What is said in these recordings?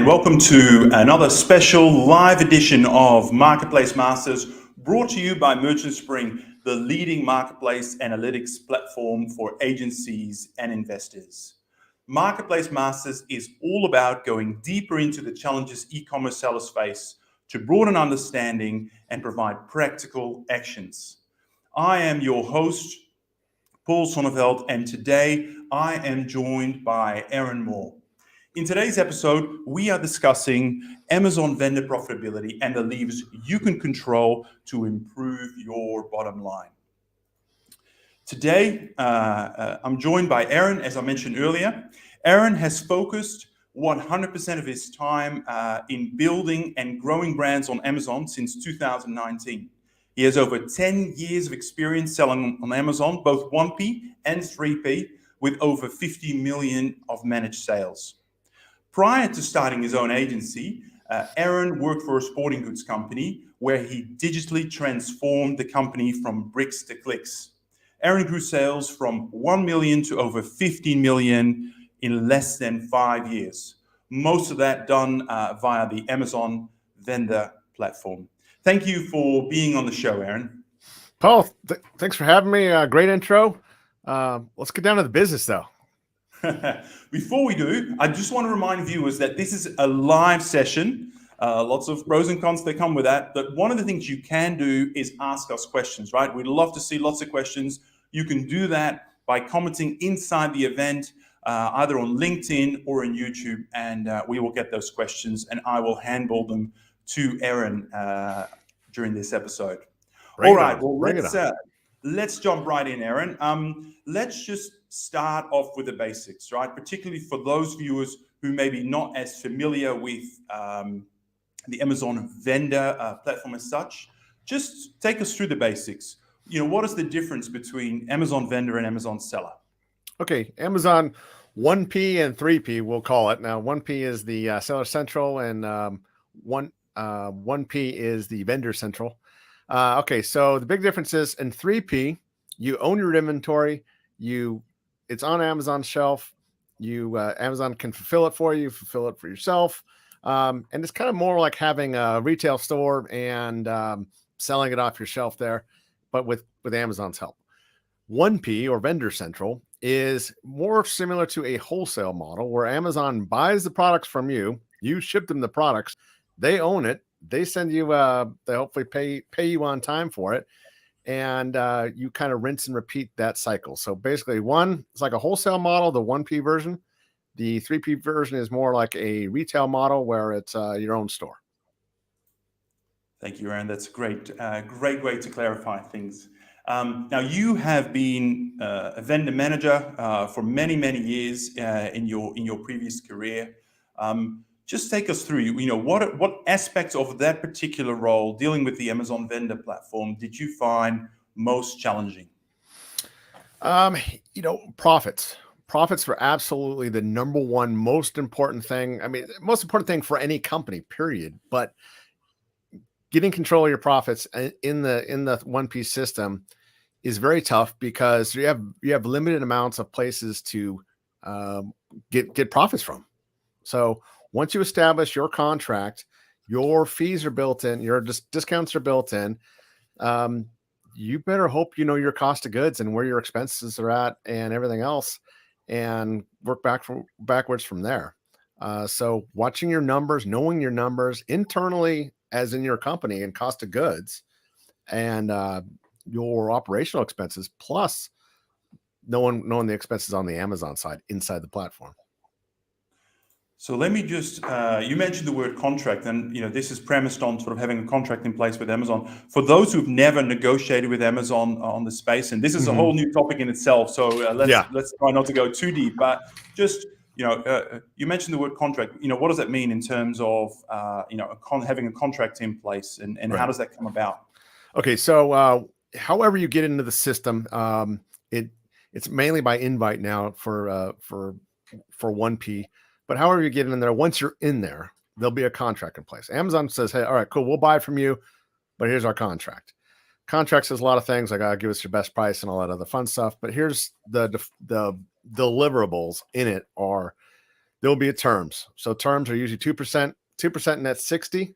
and welcome to another special live edition of Marketplace Masters, brought to you by Merchant Spring, the leading marketplace analytics platform for agencies and investors. Marketplace Masters is all about going deeper into the challenges e-commerce sellers face to broaden understanding and provide practical actions. I am your host, Paul Sonneveld, and today I am joined by Aaron Moore. In today's episode, we are discussing Amazon vendor profitability and the levers you can control to improve your bottom line. Today, I'm joined by Aaron, as I mentioned earlier. Aaron has focused 100% of his time in building and growing brands on Amazon since 2019. He has over 10 years of experience selling on Amazon, both 1P and 3P, with over 50 million of managed sales. Prior to starting his own agency, Aaron worked for a sporting goods company where he digitally transformed the company from bricks to clicks. Aaron grew sales from 1 million to over 15 million in less than 5 years. Most of that done via the Amazon vendor platform. Thank you for being on the show, Aaron. Paul, thanks for having me. Great intro. Let's get down to the business, though. Before we do, I just want to remind viewers that this is a live session. Lots of pros and cons that come with that. But one of the things you can do is ask us questions, right? We'd love to see lots of questions. You can do that by commenting inside the event, either on LinkedIn or on YouTube, and we will get those questions and I will handball them to Aaron during this episode. All right, well, let's jump right in, Aaron. Let's just start off with the basics, right? Particularly for those viewers who may be not as familiar with the Amazon vendor platform as such. Just take us through the basics. What is the difference between Amazon vendor and Amazon seller? Okay, Amazon 1P and 3P, we'll call it. Now, 1P is the Seller Central, and 1P is the Vendor Central. Okay, so the big difference is in 3P, you own your inventory. It's on Amazon's shelf. Amazon can fulfill it for you, fulfill it for yourself. And it's kind of more like having a retail store and selling it off your shelf there, but with Amazon's help. 1P or Vendor Central is more similar to a wholesale model where Amazon buys the products from you. You ship them the products. They own it. They send you, they hopefully pay you on time for it. And you kind of rinse and repeat that cycle. So basically it's like a wholesale model, the 1P version. The 3P version is more like a retail model where it's your own store. Thank you, Aaron. That's great. Great way to clarify things. Now, you have been a vendor manager for many, many years in your previous career. Just take us through, what aspects of that particular role dealing with the Amazon vendor platform did you find most challenging? Profits. Profits were absolutely the number one most important thing. I mean, most important thing for any company, period. But getting control of your profits in the 1P system is very tough because you have limited amounts of places to get profits from. So once you establish your contract, your fees are built in, your discounts are built in. You better hope you know your cost of goods and where your expenses are at and everything else, and work backwards from there. So watching your numbers, knowing your numbers internally as in your company and cost of goods and your operational expenses, plus knowing the expenses on the Amazon side inside the platform. So let me just, you mentioned the word contract, and this is premised on sort of having a contract in place with Amazon. For those who've never negotiated with Amazon on the space, and this is a whole new topic in itself, so let's try not to go too deep, but just, you mentioned the word contract. What does that mean in terms of, having a contract in place, and right. How does that come about? Okay, so however you get into the system, it's mainly by invite now for 1P. But however you get in there, once you're in there, there'll be a contract in place. Amazon says, hey, all right, cool, we'll buy from you, but here's our contract. Contract says a lot of things like, give us your best price and all that other fun stuff. But here's the deliverables in it are There'll be terms. So terms are usually 2%, 2% net 60.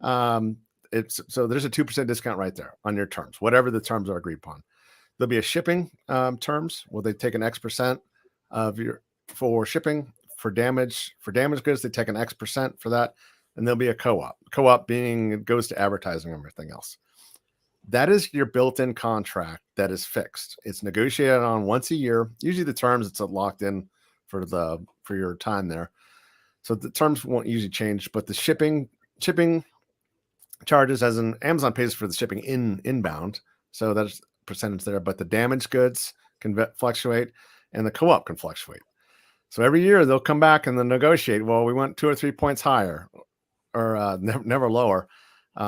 So there's a 2% discount right there on your terms, whatever the terms are agreed upon. There'll be a shipping terms where they take an X% of your for shipping. For damage goods, they take an X% for that. And there'll be a co-op. Co-op being it goes to advertising and everything else. That is your built-in contract that is fixed. It's negotiated on once a year. Usually the terms it's locked in for your time there. So the terms won't usually change, but the shipping charges, as in Amazon pays for the shipping inbound. So that's percentage there, but the damaged goods can fluctuate and the co-op can fluctuate. So every year they'll come back and they'll negotiate. Well, we want 2 or 3 points higher, or never lower, 2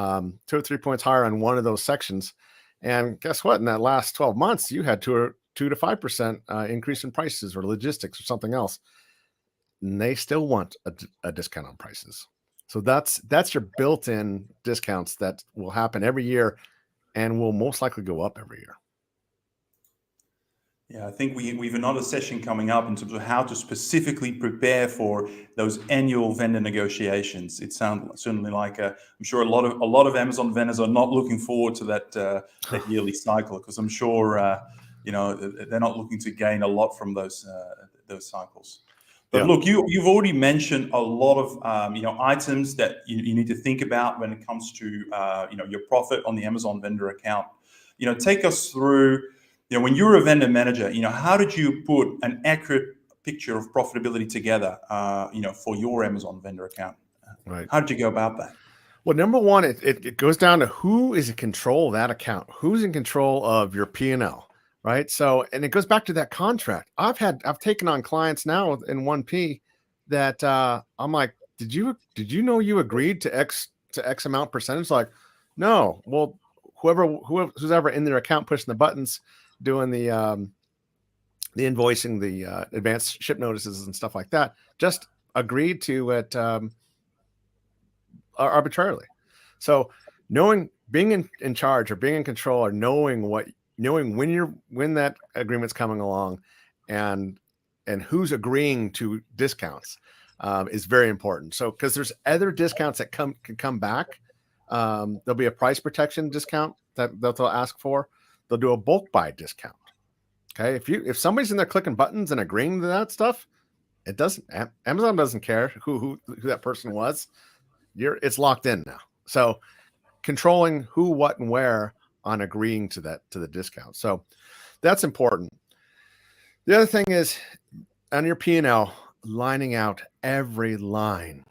or 3 points higher on one of those sections. And guess what? In that last 12 months, you had 2 to 5% increase in prices or logistics or something else. And they still want a discount on prices. So that's your built-in discounts that will happen every year and will most likely go up every year. Yeah, I think we've another session coming up in terms of how to specifically prepare for those annual vendor negotiations. It sounds certainly like I'm sure a lot of Amazon vendors are not looking forward to that yearly cycle, because I'm sure they're not looking to gain a lot from those cycles. But look, you've already mentioned a lot of items that you need to think about when it comes to your profit on the Amazon vendor account. Take us through. When you're a vendor manager, how did you put an accurate picture of profitability together, for your Amazon vendor account? Right. How did you go about that? Well, number one, it goes down to who is in control of that account, who's in control of your P&L, right? So, and it goes back to that contract. I've taken on clients now in 1P that I'm like, did you know you agreed to X amount percentage? Like, no. Well, who's ever in their account pushing the buttons, doing the invoicing, the advanced ship notices and stuff like that, just agreed to it arbitrarily. So being in charge or being in control, or knowing when that agreement's coming along and who's agreeing to discounts is very important. So because there's other discounts that can come back. There'll be a price protection discount that they'll ask for. They'll do a bulk buy discount. Okay. If somebody's in there clicking buttons and agreeing to that stuff, Amazon doesn't care who that person was. It's locked in now. So controlling who, what, and where on agreeing to the discount. So that's important. The other thing is on your P&L, lining out every line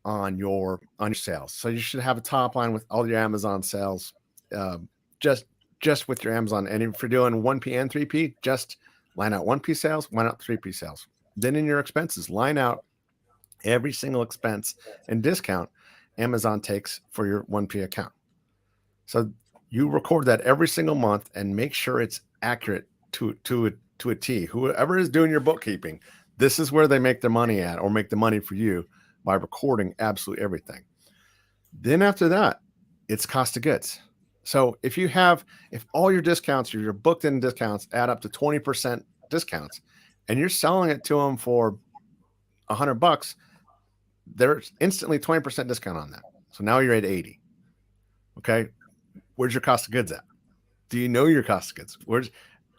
on your sales. So you should have a top line with all your Amazon sales, just with your Amazon. And if you're doing 1P and 3P, just line out 1P sales, line out 3P sales. Then in your expenses, line out every single expense and discount Amazon takes for your 1P account. So you record that every single month and make sure it's accurate to a T. Whoever is doing your bookkeeping, this is where they make their money at, or make the money for you, by recording absolutely everything. Then after that, it's cost of goods. So if all your discounts, your booked in discounts add up to 20% discounts, and you're selling it to them for $100, there's instantly 20% discount on that. So now you're at 80. Okay. Where's your cost of goods at? Do you know your cost of goods?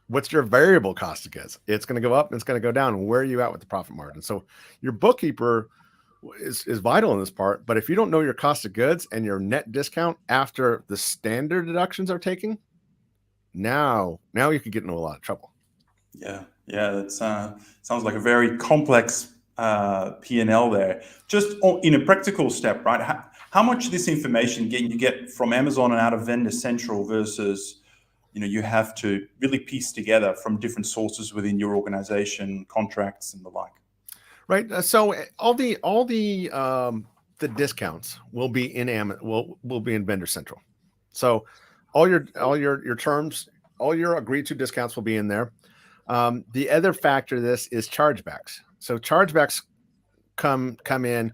What's your variable cost of goods? It's going to go up and it's going to go down. Where are you at with the profit margin? So your bookkeeper is vital in this part, but if you don't know your cost of goods and your net discount after the standard deductions are taken, now you could get into a lot of trouble. Yeah, that sounds like a very complex P&L there. Just in a practical step, right? How much of this information you get from Amazon and out of Vendor Central versus you have to really piece together from different sources within your organization, contracts and the like. Right. So all the discounts will be in will be in Vendor Central. So all your terms, all your agreed to discounts will be in there. The other factor of this is chargebacks. So chargebacks come in.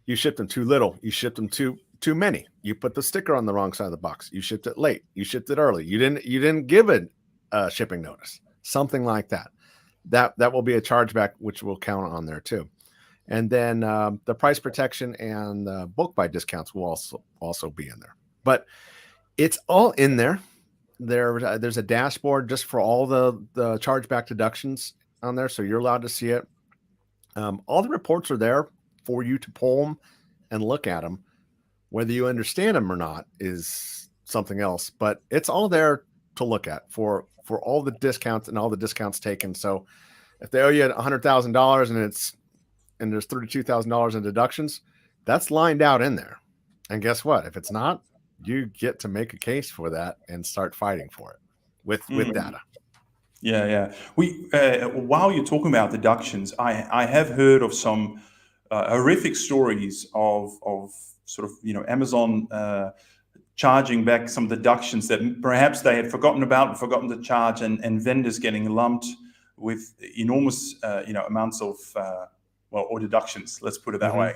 You ship them too little. You ship them too many. You put the sticker on the wrong side of the box. You shipped it late. You shipped it early. You didn't give it a shipping notice. Something like that. That will be a chargeback, which will count on there too. And then the price protection and the bulk buy discounts will also be in there. But it's all in there. There's a dashboard just for all the chargeback deductions on there, so you're allowed to see it. All the reports are there for you to pull them and look at them. Whether you understand them or not is something else, but it's all there to look at for all the discounts and all the discounts taken. So if they owe you $100,000 and there's $32,000 in deductions, that's lined out in there. And guess what? If it's not, you get to make a case for that and start fighting for it with data. Yeah. We while you're talking about deductions, I have heard of some horrific stories of sort of Amazon charging back some deductions that perhaps they had forgotten about and forgotten to charge, and vendors getting lumped with enormous amounts of or deductions. Let's put it that way.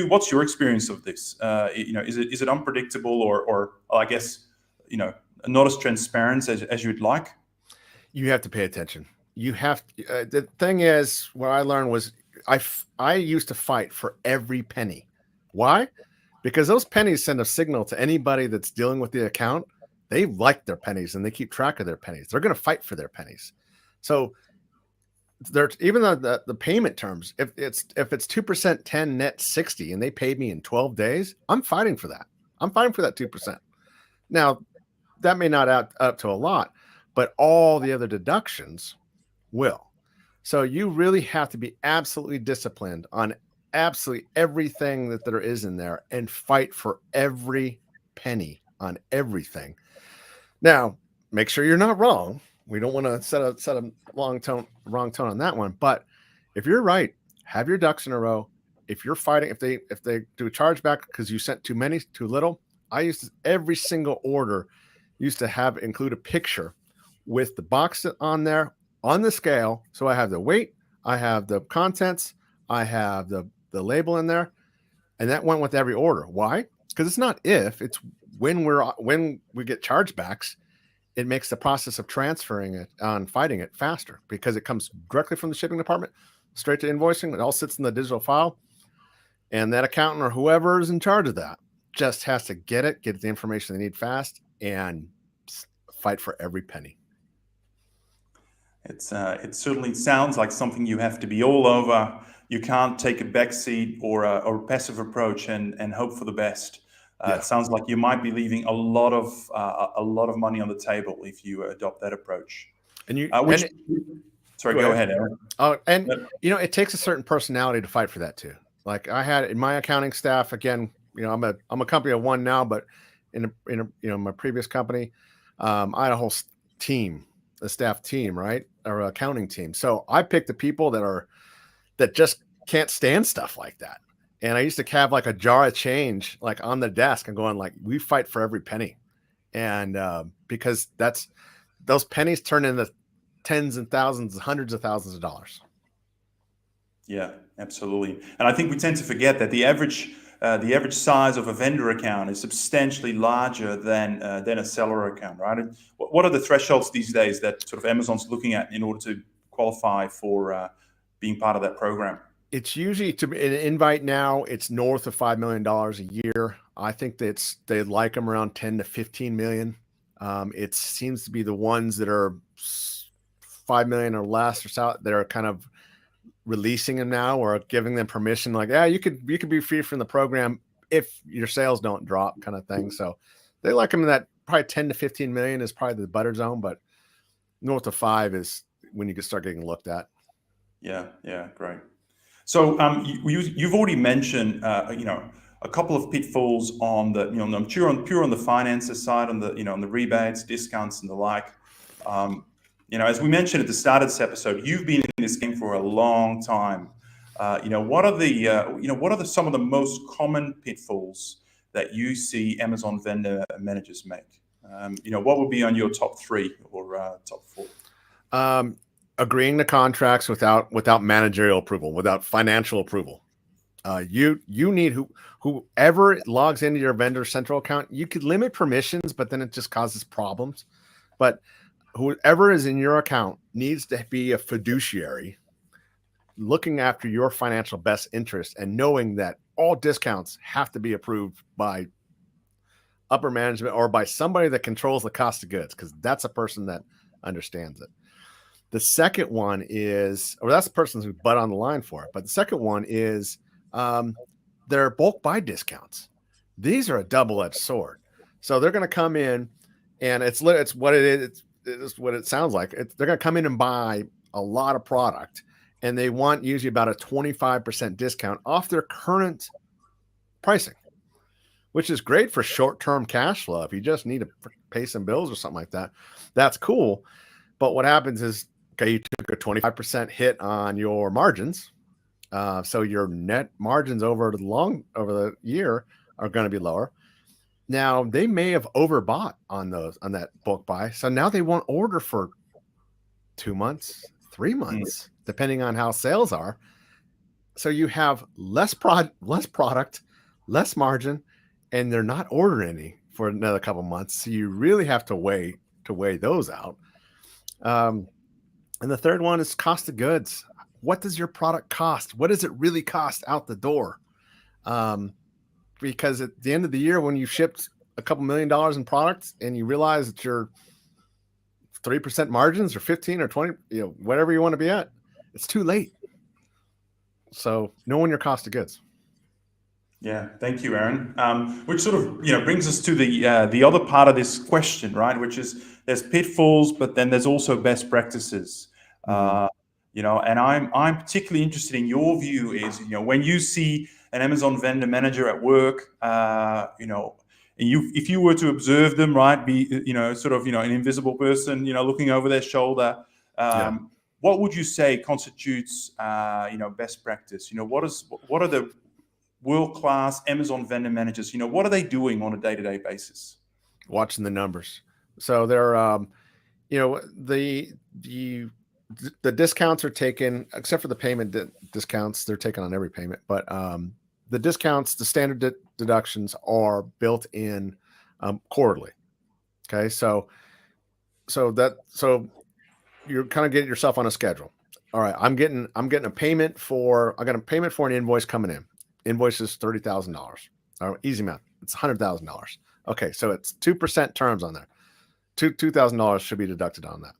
What's your experience of this? Is it unpredictable or I guess not as transparent as you'd like? You have to pay attention. You have the thing is, what I learned was I used to fight for every penny. Why? Because those pennies send a signal to anybody that's dealing with the account. They like their pennies and they keep track of their pennies. They're going to fight for their pennies. So there's even the payment terms. If it's 2% 10 net 60 and they paid me in 12 days, I'm fighting for that. I'm fighting for that 2%. Now that may not add up to a lot, but all the other deductions will. So you really have to be absolutely disciplined on absolutely everything that there is in there and fight for every penny on everything. Now, make sure you're not wrong. We don't want to set a wrong tone on that one. But if you're right, have your ducks in a row. If you're fighting, if they do a chargeback because you sent too many, too little, every single order used to include a picture with the box on there on the scale. So I have the weight, I have the contents, I have the label in there, and that went with every order. Why? Because it's not it's when we get chargebacks, it makes the process of transferring it on fighting it faster because it comes directly from the shipping department straight to invoicing. It all sits in the digital file, and that accountant or whoever is in charge of that just has to get the information they need fast and fight for every penny. It certainly sounds like something you have to be all over. You can't take a backseat or a passive approach and hope for the best. It sounds like you might be leaving a lot of money on the table if you adopt that approach. And go ahead, Aaron. It takes a certain personality to fight for that too. Like I had in my accounting staff, again, I'm a company of one now, but in my previous company, I had a whole team, a staff team, right, or accounting team. So I picked the people that just can't stand stuff like that. And I used to have like a jar of change like on the desk and going like, we fight for every penny. And because those pennies turn into tens and thousands, hundreds of thousands of dollars. Yeah, absolutely. And I think we tend to forget that the average size of a vendor account is substantially larger than a seller account, right? And what are the thresholds these days that sort of Amazon's looking at in order to qualify for being part of that program? It's usually an invite now. It's north of $5 million a year. I think they like them around 10 to 15 million. It seems to be the ones that are 5 million or less or so that are kind of releasing them now or giving them permission. Like, you could be free from the program if your sales don't drop, kind of thing. So they like them in that probably 10 to 15 million is probably the butter zone, but north of 5 is when you can start getting looked at. Yeah, great. So you've already mentioned a couple of pitfalls on the I'm pure on the finances side, on the on the rebates, discounts, and the like. As we mentioned at the start of this episode, you've been in this game for a long time. What are some of the most common pitfalls that you see Amazon vendor managers make? What would be on your top 3 or top 4? Agreeing to contracts without managerial approval, without financial approval. You need whoever logs into your vendor central account. You could limit permissions, but then it just causes problems. But whoever is in your account needs to be a fiduciary looking after your financial best interest and knowing that all discounts have to be approved by upper management or by somebody that controls the cost of goods, because that's a person that understands it. The second one is, or that's the person who's butt on the line for it. But the second one is their bulk buy discounts. These are a double-edged sword. So they're going to come in, and it's what it is. It's what it sounds like. They're going to come in and buy a lot of product, and they want usually about a 25% discount off their current pricing, which is great for short-term cash flow. If you just need to pay some bills or something like that, that's cool. But what happens is, okay, you took a 25% hit on your margins. So your net margins over the year are going to be lower. Now they may have overbought on that bulk buy. So now they won't order for 2 months, 3 months, depending on how sales are. So you have less product, less margin, and they're not ordering any for another couple months. So you really have to weigh those out. And the third one is cost of goods. What does your product cost? What does it really cost out the door? Because at the end of the year, when you shipped a couple $1 million in products and you realize that your 3% margins or 15 or 20, whatever you want to be at, it's too late. So knowing your cost of goods. Yeah, thank you, Aaron. Which sort of brings us to the other part of this question, right? Which is there's pitfalls, but then there's also best practices. And I'm particularly interested in your view is when you see an Amazon vendor manager at work, if you were to observe them, right, be an invisible person, looking over their shoulder, what would you say constitutes best practice? What are the world-class Amazon vendor managers, what are they doing on a day-to-day basis? Watching the numbers. So they're, the discounts are taken, except for the payment discounts, they're taken on every payment. But the discounts, the standard deductions are built in quarterly. Okay, so you're kind of getting yourself on a schedule. All right, I got a payment for an invoice coming in. Invoice is $30,000. Easy math. It's $100,000. Okay, so it's 2% terms on there. $2,000 should be deducted on that.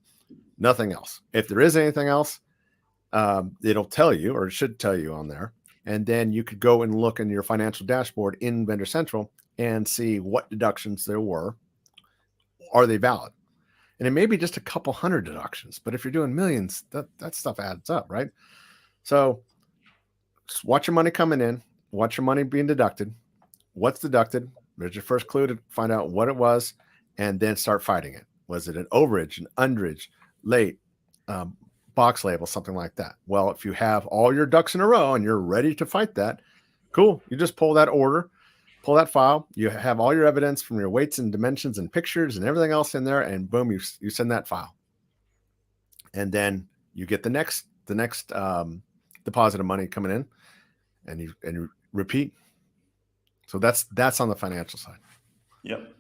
Nothing else. If there is anything else, it'll tell you, or it should tell you on there. And then you could go and look in your financial dashboard in Vendor Central and see what deductions there were. Are they valid? And it may be just a couple hundred deductions, but if you're doing millions, that stuff adds up, right? So just watch your money coming in, watch your money being deducted. What's deducted? There's your first clue to find out what it was, and then start fighting it. Was it an overage, an underage, late, box label, something like that? Well, if you have all your ducks in a row and you're ready to fight that, cool. You just pull that order, pull that file. You have all your evidence from your weights and dimensions and pictures and everything else in there, and boom, you send that file. And then you get the next deposit of money coming in, and you repeat. So that's on the financial side. Yep.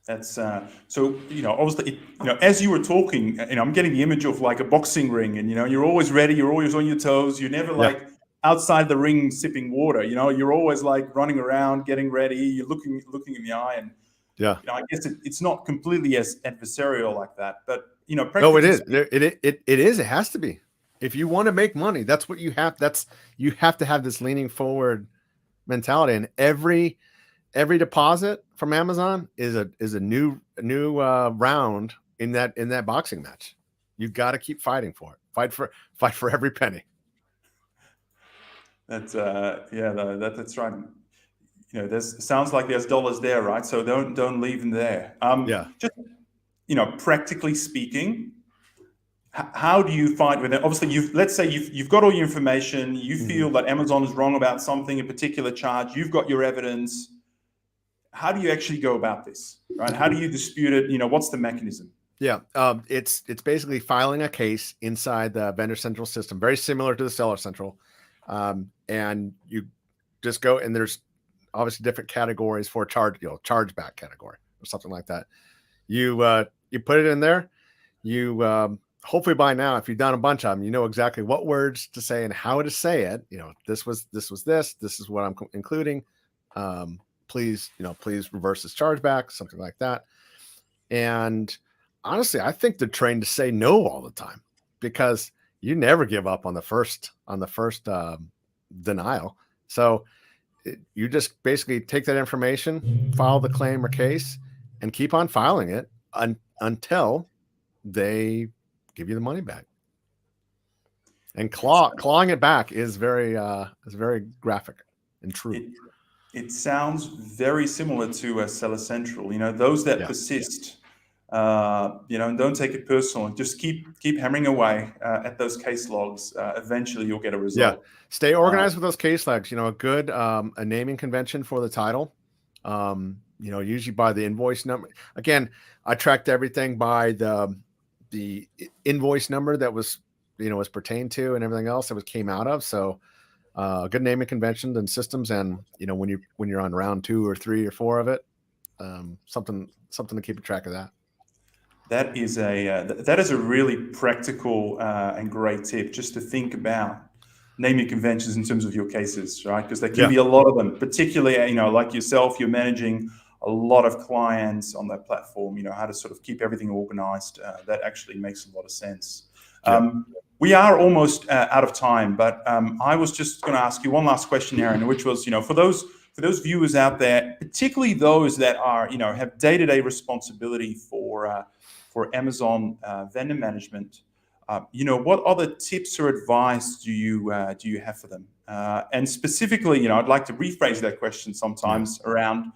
That's obviously, as you were talking, I'm getting the image of like a boxing ring, and you're always ready, you're always on your toes, you're never like outside the ring sipping water. You're always like running around, getting ready, you're looking in the eye, and I guess it's not completely as adversarial like that, but no, it is. It is. It has to be. If you want to make money, that's what you have. You have to have this leaning forward mentality, and every deposit from Amazon is a new round in that boxing match. You've got to keep fighting for it. Fight for every penny. That's that's right. Sounds like there's dollars there, right? So don't leave them there. Just practically speaking, how do you fight with it? Obviously, let's say you've got all your information. You feel that Amazon is wrong about something, a particular charge. You've got your evidence. How do you actually go about this, right? How do you dispute it? What's the mechanism? Yeah, it's basically filing a case inside the Vendor Central system, very similar to the Seller Central, and you just go, and there's obviously different categories for chargeback category or something like that. You put it in there. You hopefully by now, if you've done a bunch of them, you know exactly what words to say and how to say it. This was this is what I'm including. Please reverse this chargeback, something like that. And honestly, I think they're trained to say no all the time, because you never give up on the first denial. So you just basically take that information, file the claim or case, and keep on filing it until they give you the money back. And clawing it back is very graphic and true. It sounds very similar to Seller Central. Those that persist, and don't take it personal. Just keep hammering away at those case logs. Eventually, you'll get a result. Yeah, stay organized with those case logs. A good a naming convention for the title. Usually by the invoice number. Again, I tracked everything by the invoice number that was pertained to, and everything else that came out of. So good naming conventions and systems, and when you're on round 2 or 3 or 4 of it, something to keep track of that. That is a really practical and great tip, just to think about naming conventions in terms of your cases, right? Because there can be a lot of them, particularly like yourself, you're managing a lot of clients on that platform. How to sort of keep everything organized. That actually makes a lot of sense. We are almost out of time, but I was just going to ask you one last question, Aaron, which was, for those viewers out there, particularly those that are, have day-to-day responsibility for Amazon vendor management, what other tips or advice do you have for them? And specifically, I'd like to rephrase that question sometimes around,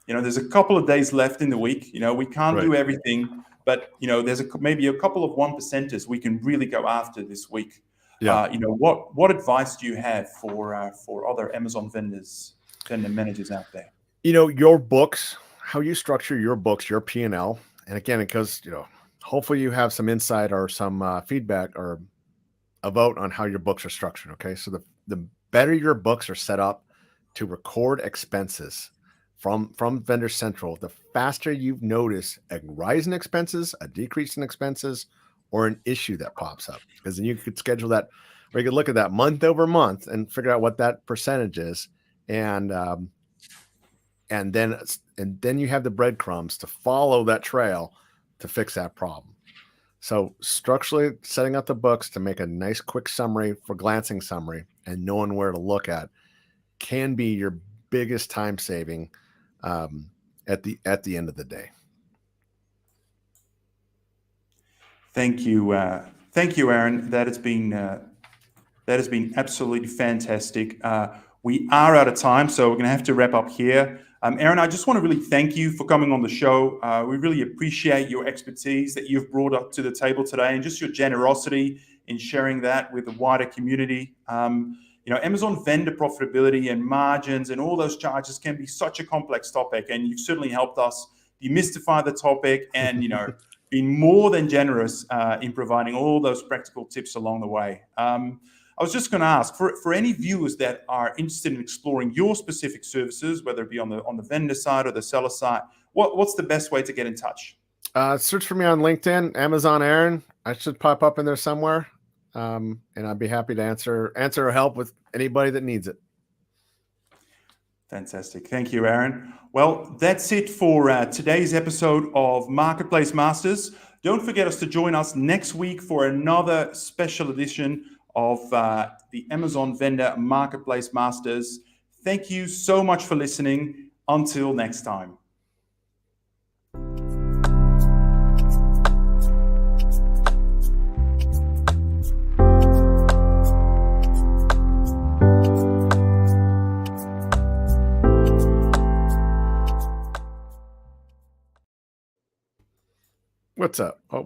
there's a couple of days left in the week. We can't do everything, but there's maybe a couple of 1%ers we can really go after this week. What advice do you have for other Amazon vendor managers out there? Your books, how you structure your books, your P&L, and again, because hopefully you have some insight or some feedback or a vote on how your books are structured. Okay, so the better your books are set up to record expenses from Vendor Central, the faster you notice a rise in expenses, a decrease in expenses, or an issue that pops up. Because then you could schedule that, or you could look at that month over month and figure out what that percentage is, and then you have the breadcrumbs to follow that trail to fix that problem. So structurally setting up the books to make a nice quick summary for glancing summary and knowing where to look at can be your biggest time saving at the end of the day. Thank you, Aaron. That has been absolutely fantastic. We are out of time, so we're going to have to wrap up here. Aaron, I just want to really thank you for coming on the show. We really appreciate your expertise that you've brought up to the table today, and just your generosity in sharing that with the wider community. Amazon vendor profitability and margins and all those charges can be such a complex topic, and you've certainly helped us demystify the topic and, been more than generous in providing all those practical tips along the way. I was just going to ask, for any viewers that are interested in exploring your specific services, whether it be on the vendor side or the seller side, what's the best way to get in touch? Search for me on LinkedIn, Amazon Aaron. I should pop up in there somewhere. And I'd be happy to answer or help with anybody that needs it. Fantastic. Thank you, Aaron. Well, that's it for today's episode of Marketplace Masters. Don't forget to join us next week for another special edition of the Amazon Vendor Marketplace Masters. Thank you so much for listening. Until next time. What's up? Oh.